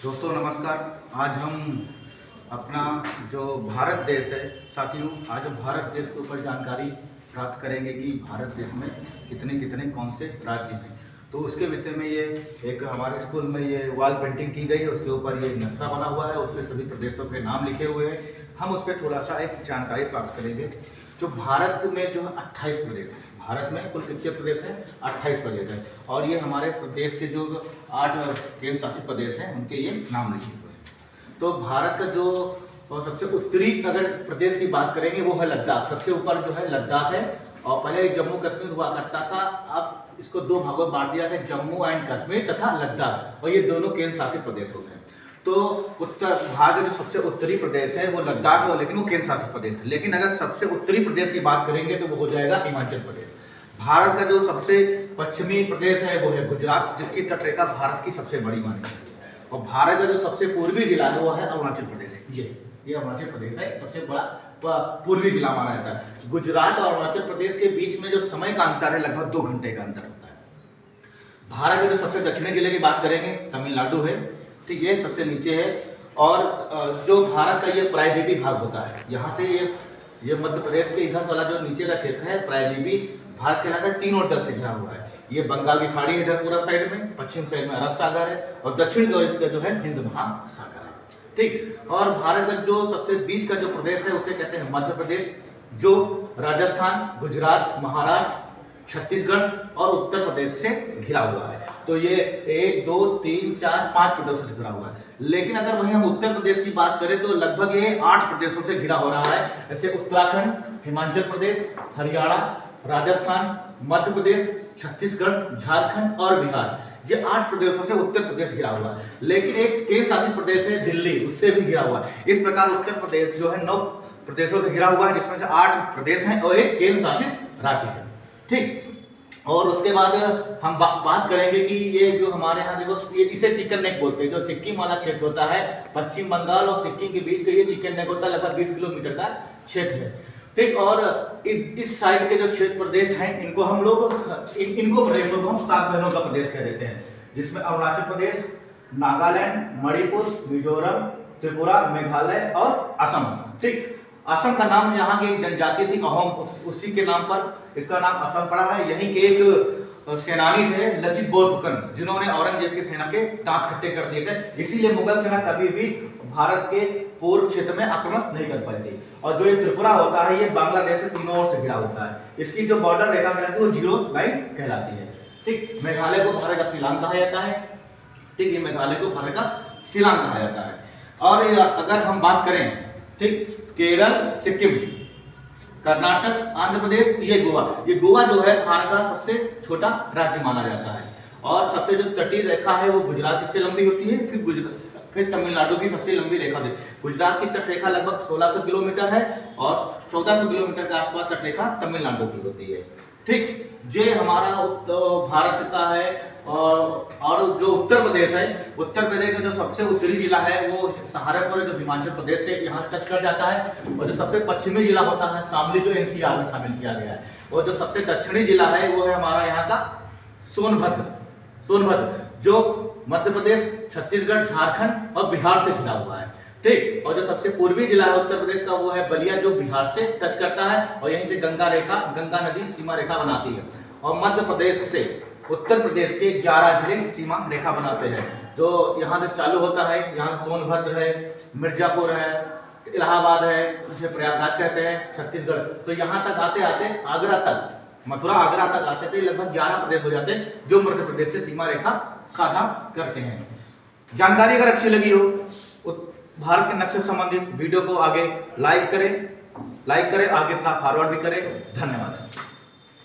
दोस्तों नमस्कार। आज हम अपना जो भारत देश है साथियों, आज हम भारत देश के ऊपर जानकारी प्राप्त करेंगे कि भारत देश में कितने कितने कौन से राज्य हैं। तो उसके विषय में ये एक हमारे स्कूल में ये वॉल पेंटिंग की गई है, उसके ऊपर ये नक्शा बना हुआ है, उसमें सभी प्रदेशों के नाम लिखे हुए हैं। हम उस पर थोड़ा सा एक जानकारी प्राप्त करेंगे। जो भारत में जो 28 प्रदेश हैं, भारत में कुल कितने प्रदेश हैं? 28 प्रदेश हैं। और ये हमारे प्रदेश के जो 8 केंद्र शासित प्रदेश हैं उनके ये नाम लिखे हुए हैं। तो भारत का जो सबसे उत्तरी अगर प्रदेश की बात करेंगे वो है लद्दाख। सबसे ऊपर जो है लद्दाख है, और पहले जम्मू कश्मीर हुआ करता था, अब इसको दो भागों में बांट दिया गया, जम्मू एंड कश्मीर तथा लद्दाख, और ये दोनों केंद्र शासित प्रदेश होते हैं। तो उत्तर भारत जो सबसे उत्तरी प्रदेश है वो लद्दाख है, लेकिन वो केंद्र शासित प्रदेश है। लेकिन अगर सबसे उत्तरी प्रदेश की बात करेंगे तो वो हो जाएगा हिमाचल प्रदेश। भारत का जो सबसे पश्चिमी प्रदेश है वो है गुजरात, जिसकी तटरेखा भारत की सबसे बड़ी मानी जाती है। और भारत का जो सबसे पूर्वी जिला है वो है अरुणाचल प्रदेश। ये अरुणाचल प्रदेश है, सबसे बड़ा पूर्वी जिला माना जाता है। गुजरात और अरुणाचल प्रदेश के बीच में जो समय का अंतर है लगभग 2 घंटे का अंतर होता है। भारत के जो सबसे दक्षिणी जिले की बात करेंगे तमिलनाडु है, ठीक है, सबसे नीचे है। और जो भारत का ये प्रायद्वीपीय भाग होता है, यहाँ से ये मध्य प्रदेश के इधर वाला जो नीचे का क्षेत्र है प्रायद्वीपीय भारत के इलाका 3 और तरफ से घिरा हुआ है। ये बंगाल की खाड़ी इधर पूरा साइड में, पश्चिम साइड में अरब सागर है, और दक्षिण की ओर इसका जो है हिंद महासागर है, ठीक। और भारत का जो सबसे बीच का जो प्रदेश है उसे कहते हैं मध्य प्रदेश, जो राजस्थान, गुजरात, महाराष्ट्र, छत्तीसगढ़ और उत्तर प्रदेश से घिरा हुआ है। तो ये 1 2 3 4 5 प्रदेशों से घिरा हुआ है। लेकिन अगर वहीं हम उत्तर प्रदेश की बात करें तो लगभग ये 8 प्रदेशों से घिरा हो रहा है। जैसे उत्तराखंड, हिमाचल प्रदेश, हरियाणा, राजस्थान, मध्य प्रदेश, छत्तीसगढ़, झारखंड और बिहार, ये 8 प्रदेशों से उत्तर प्रदेश घिरा हुआ है। लेकिन एक केंद्र शासित प्रदेश है दिल्ली, उससे भी घिरा हुआ है। इस प्रकार उत्तर प्रदेश जो है 9 प्रदेशों से घिरा हुआ है, जिसमें से 8 प्रदेश हैं और एक केंद्र शासित राज्य है, ठीक। और उसके बाद हम बात करेंगे कि ये जो हमारे यहाँ देखो, ये इसे चिकन नेक बोलते हैं। जो सिक्किम वाला क्षेत्र होता है, पश्चिम बंगाल और सिक्किम के बीच का ये चिकन नेक होता है, लगभग 20 किलोमीटर का क्षेत्र है, ठीक। और इस साइड के जो क्षेत्र प्रदेश हैं इनको हम लोग इनको प्रदेशों को हम 7 बहनों का प्रदेश कह देते हैं, जिसमें अरुणाचल प्रदेश, नागालैंड, मणिपुर, मिजोरम, त्रिपुरा, मेघालय और असम, ठीक। असम का नाम यहाँ की जनजाति थी अहोम, उसी के नाम पर इसका नाम असम पड़ा है। यहीं के एक सेनानी थे लचित बोरफुकन, जिन्होंने औरंगजेब की सेना के दांत खट्टे कर दिए थे। इसीलिए मुगल सेना कभी भी भारत के पूर्व क्षेत्र में आक्रमण नहीं कर पाई थी। और जो ये त्रिपुरा होता है ये बांग्लादेश से तीनों ओर से घिरा होता है। इसकी जो बॉर्डर रेखा कहलाती है वो 0 लाइन कहलाती है, ठीक। मेघालय को भारत का शिलांग कहा जाता है, ठीक। ये मेघालय को भारत का शिलांग कहा जाता है। और अगर हम बात करें, ठीक, केरल, सिक्किम, कर्नाटक, आंध्र प्रदेश, ये गोवा जो है भारत का सबसे छोटा राज्य माना जाता है। और सबसे जो तटीय रेखा है वो गुजरात से लंबी होती है, फिर तमिलनाडु की सबसे लंबी रेखा है। गुजरात की तटरेखा लगभग 1600 किलोमीटर है और 1400 किलोमीटर के आसपास तटरेखा तमिलनाडु की होती है, ठीक। ये हमारा भारत का है। और जो उत्तर प्रदेश है, उत्तर प्रदेश का जो सबसे उत्तरी जिला है वो सहारनपुर, जो हिमाचल प्रदेश से यहाँ टच कर जाता है। और जो सबसे पश्चिमी जिला होता है शामली, जो NCR में शामिल किया गया है। और जो सबसे दक्षिणी जिला है वो है हमारा यहाँ का सोनभद्र, जो मध्य प्रदेश, छत्तीसगढ़, झारखंड और बिहार से घिरा हुआ है, ठीक। और जो सबसे पूर्वी जिला है उत्तर प्रदेश का वो है बलिया, जो बिहार से टच करता है और यहीं से गंगा नदी सीमा रेखा बनाती है। और मध्य प्रदेश से उत्तर प्रदेश के 11 जिले सीमा रेखा बनाते हैं, जो यहाँ से चालू होता है। यहाँ सोनभद्र है, मिर्जापुर है, इलाहाबाद है, जिसे प्रयागराज कहते हैं, छत्तीसगढ़। तो यहाँ तक आते आते आगरा तक, मथुरा आगरा तक आते थे, लगभग 11 प्रदेश हो जाते हैं जो मध्य प्रदेश से सीमा रेखा साझा करते हैं। जानकारी अगर अच्छी लगी हो भारत के नक्शे संबंधित वीडियो को आगे लाइक करें, आगे फॉरवर्ड भी करें। धन्यवाद।